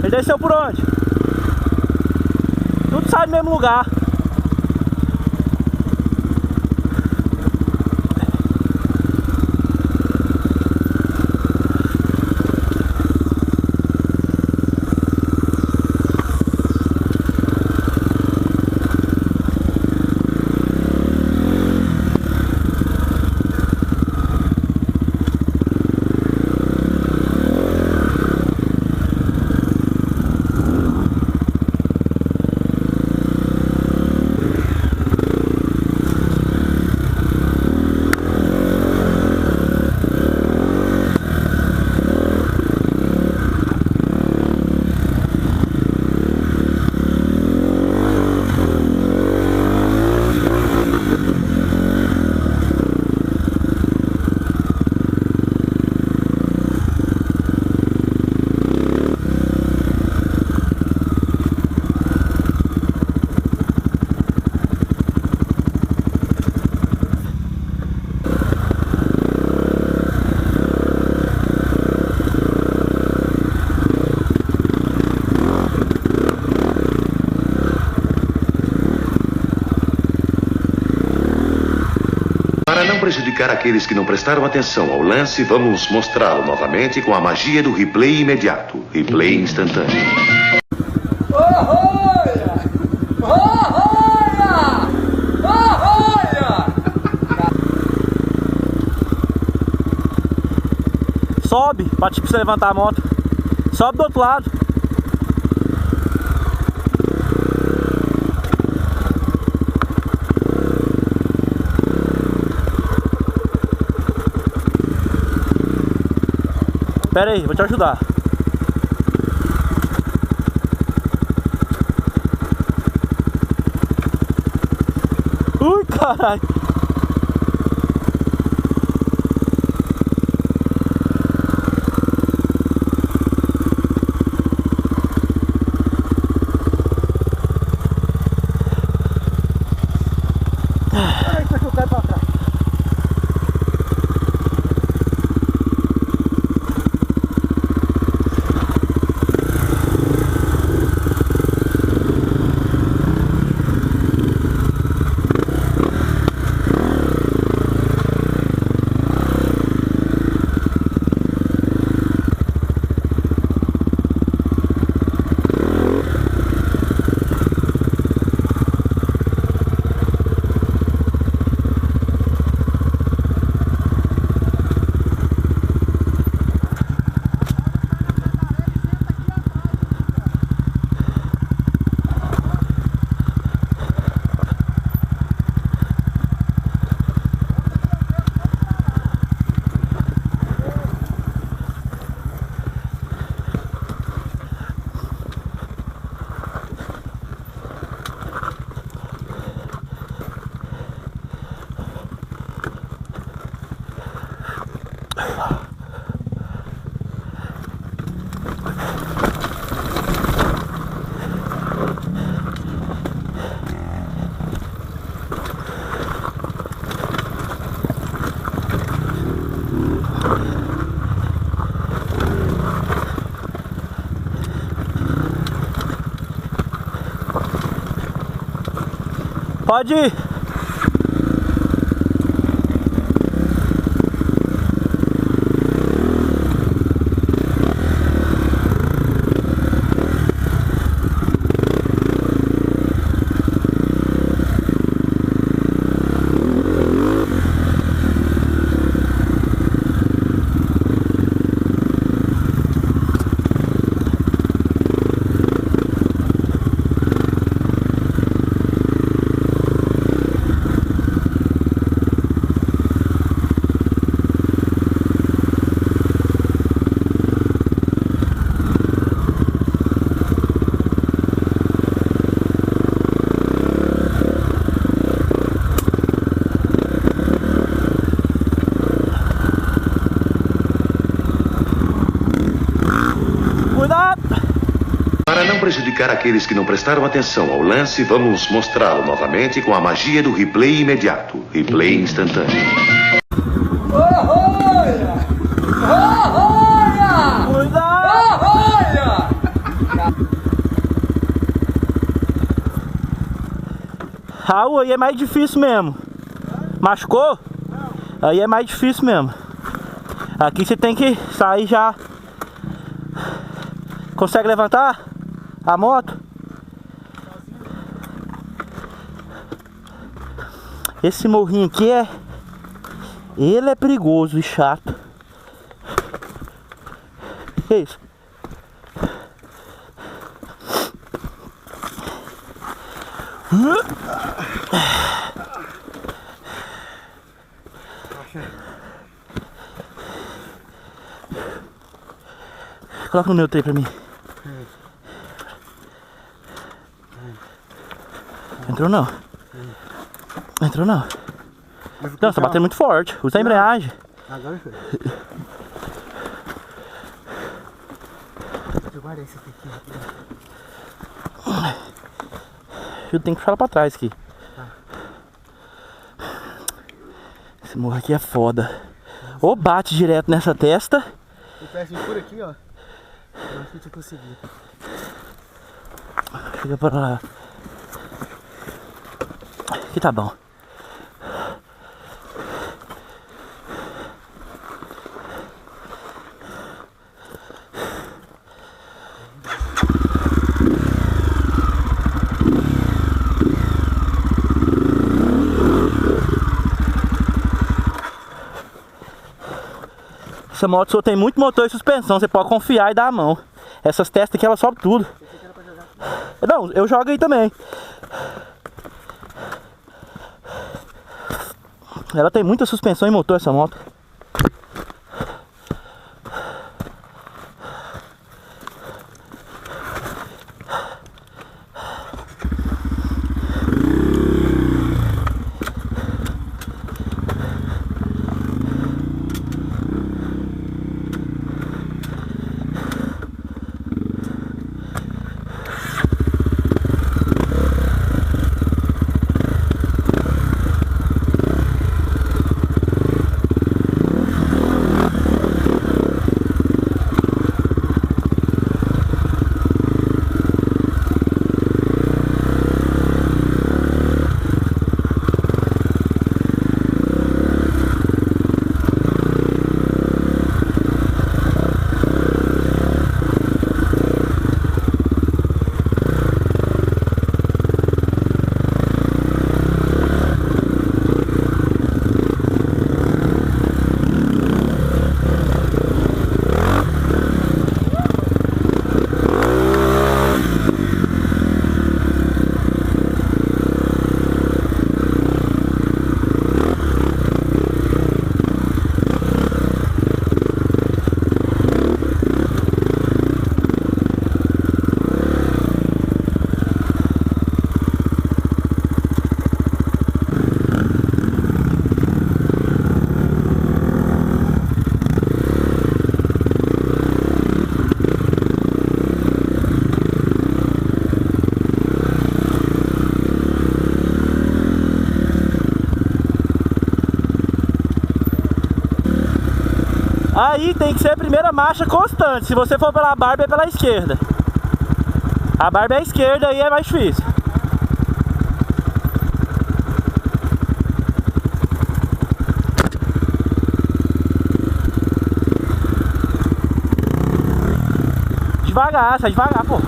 Ele desceu por onde? Tudo sai do mesmo lugar. Prejudicar aqueles que não prestaram atenção ao lance, vamos mostrá-lo novamente com a magia do replay imediato, replay instantâneo. Sobe, pra você levantar a moto. Sobe do outro lado. Pera aí, vou te ajudar. Ui, caralho. Isso aqui eu quero pra trás. Pode ir. Prejudicar aqueles que não prestaram atenção ao lance, vamos mostrá-lo novamente com a magia do replay imediato, replay instantâneo. Cuidado! Saiu, aí é mais difícil mesmo. Machucou? Aí é mais difícil mesmo. Aqui você tem que sair já. Consegue levantar a moto? Esse morrinho aqui ele é perigoso e chato. Que é isso? Coloca no meu trem pra mim. Entrou não. Entrou não. Não, tá batendo muito forte. Usa a embreagem. Agora foi. Deixa eu guardar esse aqui. Eu tenho que puxar ela pra trás aqui. Tá. Esse morro aqui é foda. Ou bate direto nessa testa. Eu peço por aqui, ó. Eu acho que eu tinha conseguido. Chega pra lá. Aqui tá bom. Essa moto só tem muito motor e suspensão, você pode confiar e dar a mão. Essas testas aqui, ela sobe tudo. Não, eu jogo aí também. Ela tem muita suspensão e motor, essa moto. Aí tem que ser a primeira marcha constante. Se você for pela barba, é pela esquerda. A barba é a esquerda, aí é mais difícil. Devagar, sai devagar, pô.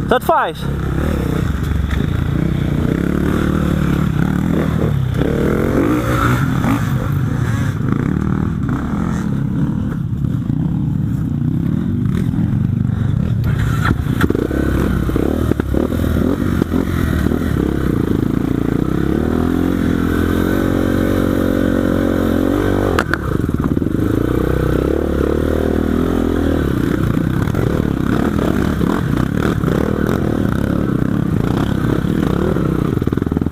Tanto faz.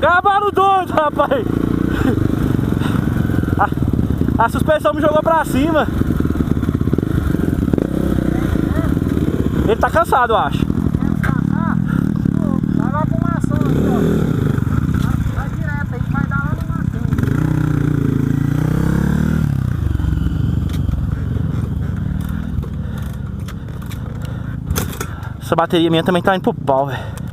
Cavalo doido, rapaz! A suspensão me jogou pra cima. Ele tá cansado, eu acho. Quer descansar? Vai lá pra uma ação aqui, ó. Vai direto aí. Essa bateria minha também tá indo pro pau, velho.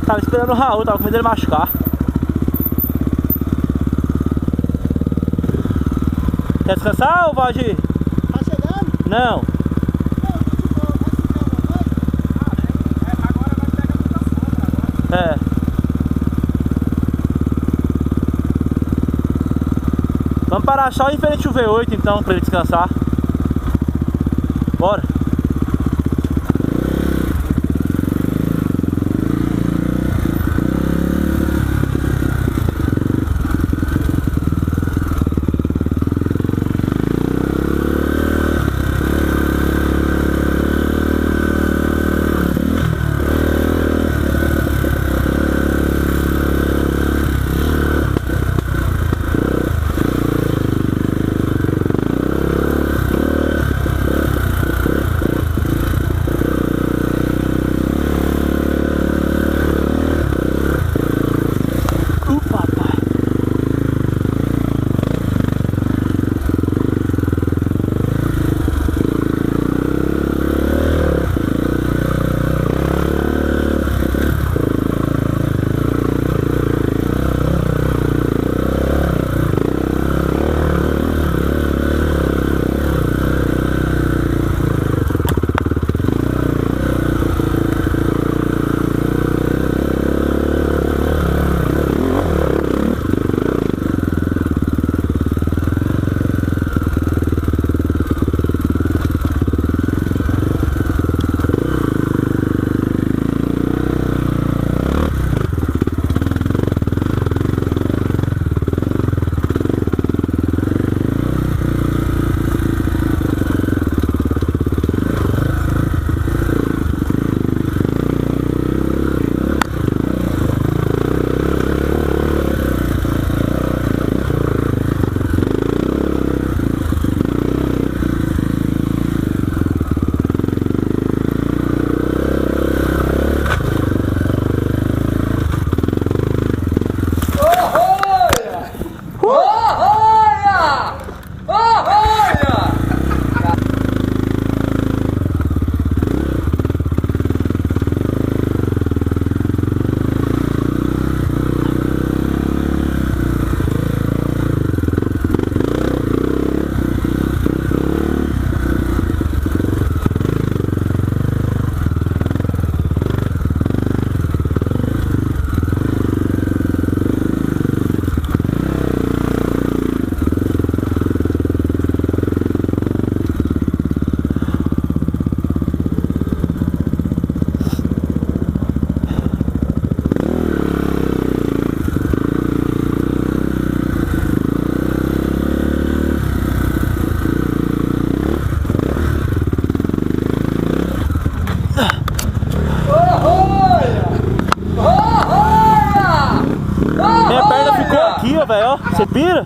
Tava esperando o Raul, tava com medo dele machucar. Quer descansar ou pode ir? Tá chegando? Não. É. Vamos parar só em frente ao V8 então, pra ele descansar. Bora. Velho, ó, você pira?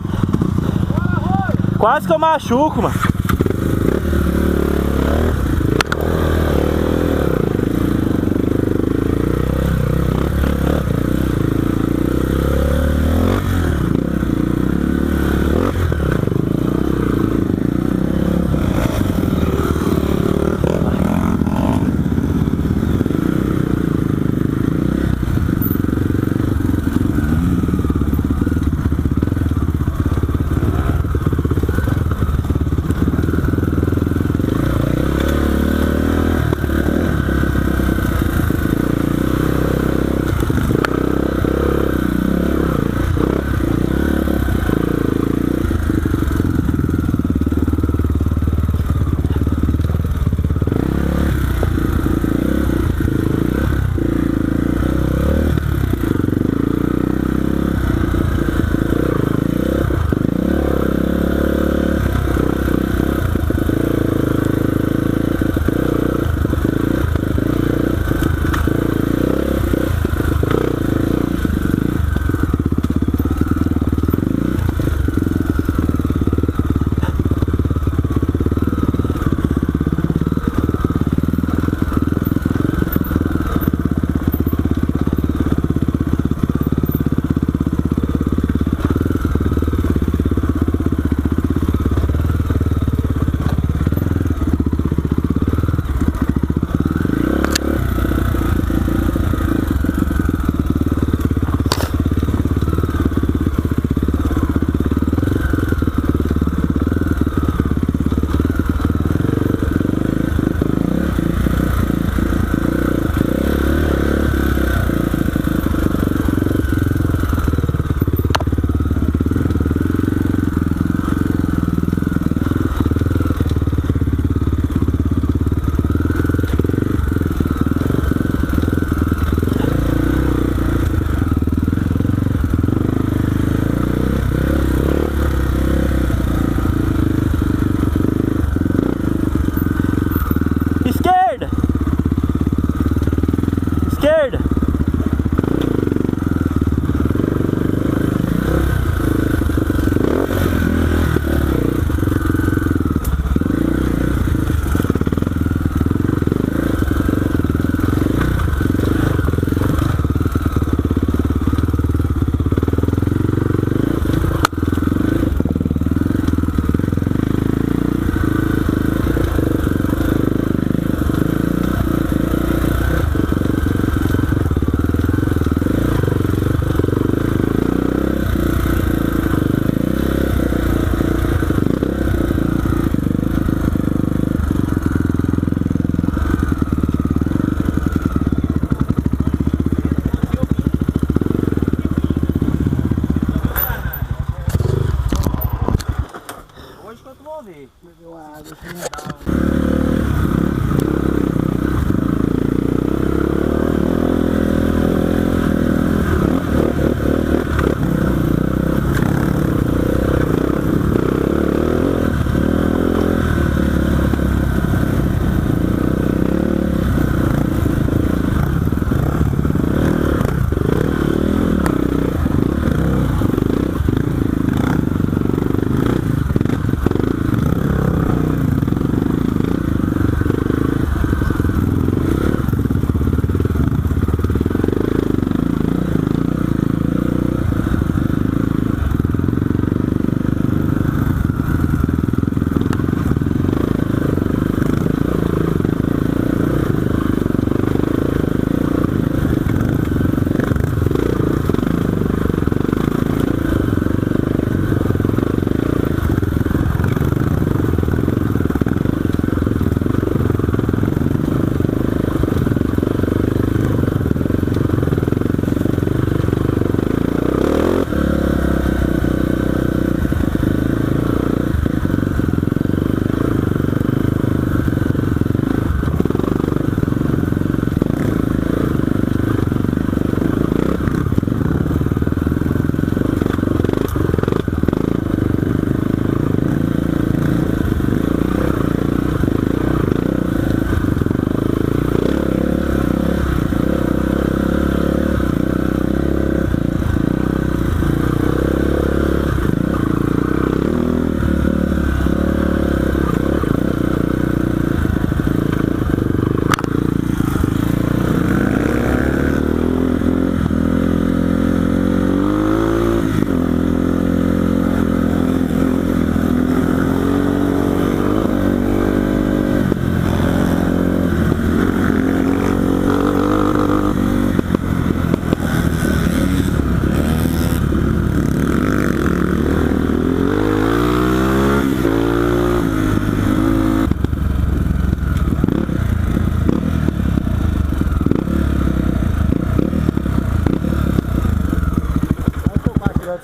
Quase que eu machuco, mano.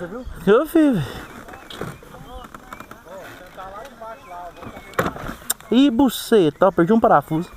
viu? Eu vi, velho. Ih, buceta, ó, perdi um parafuso.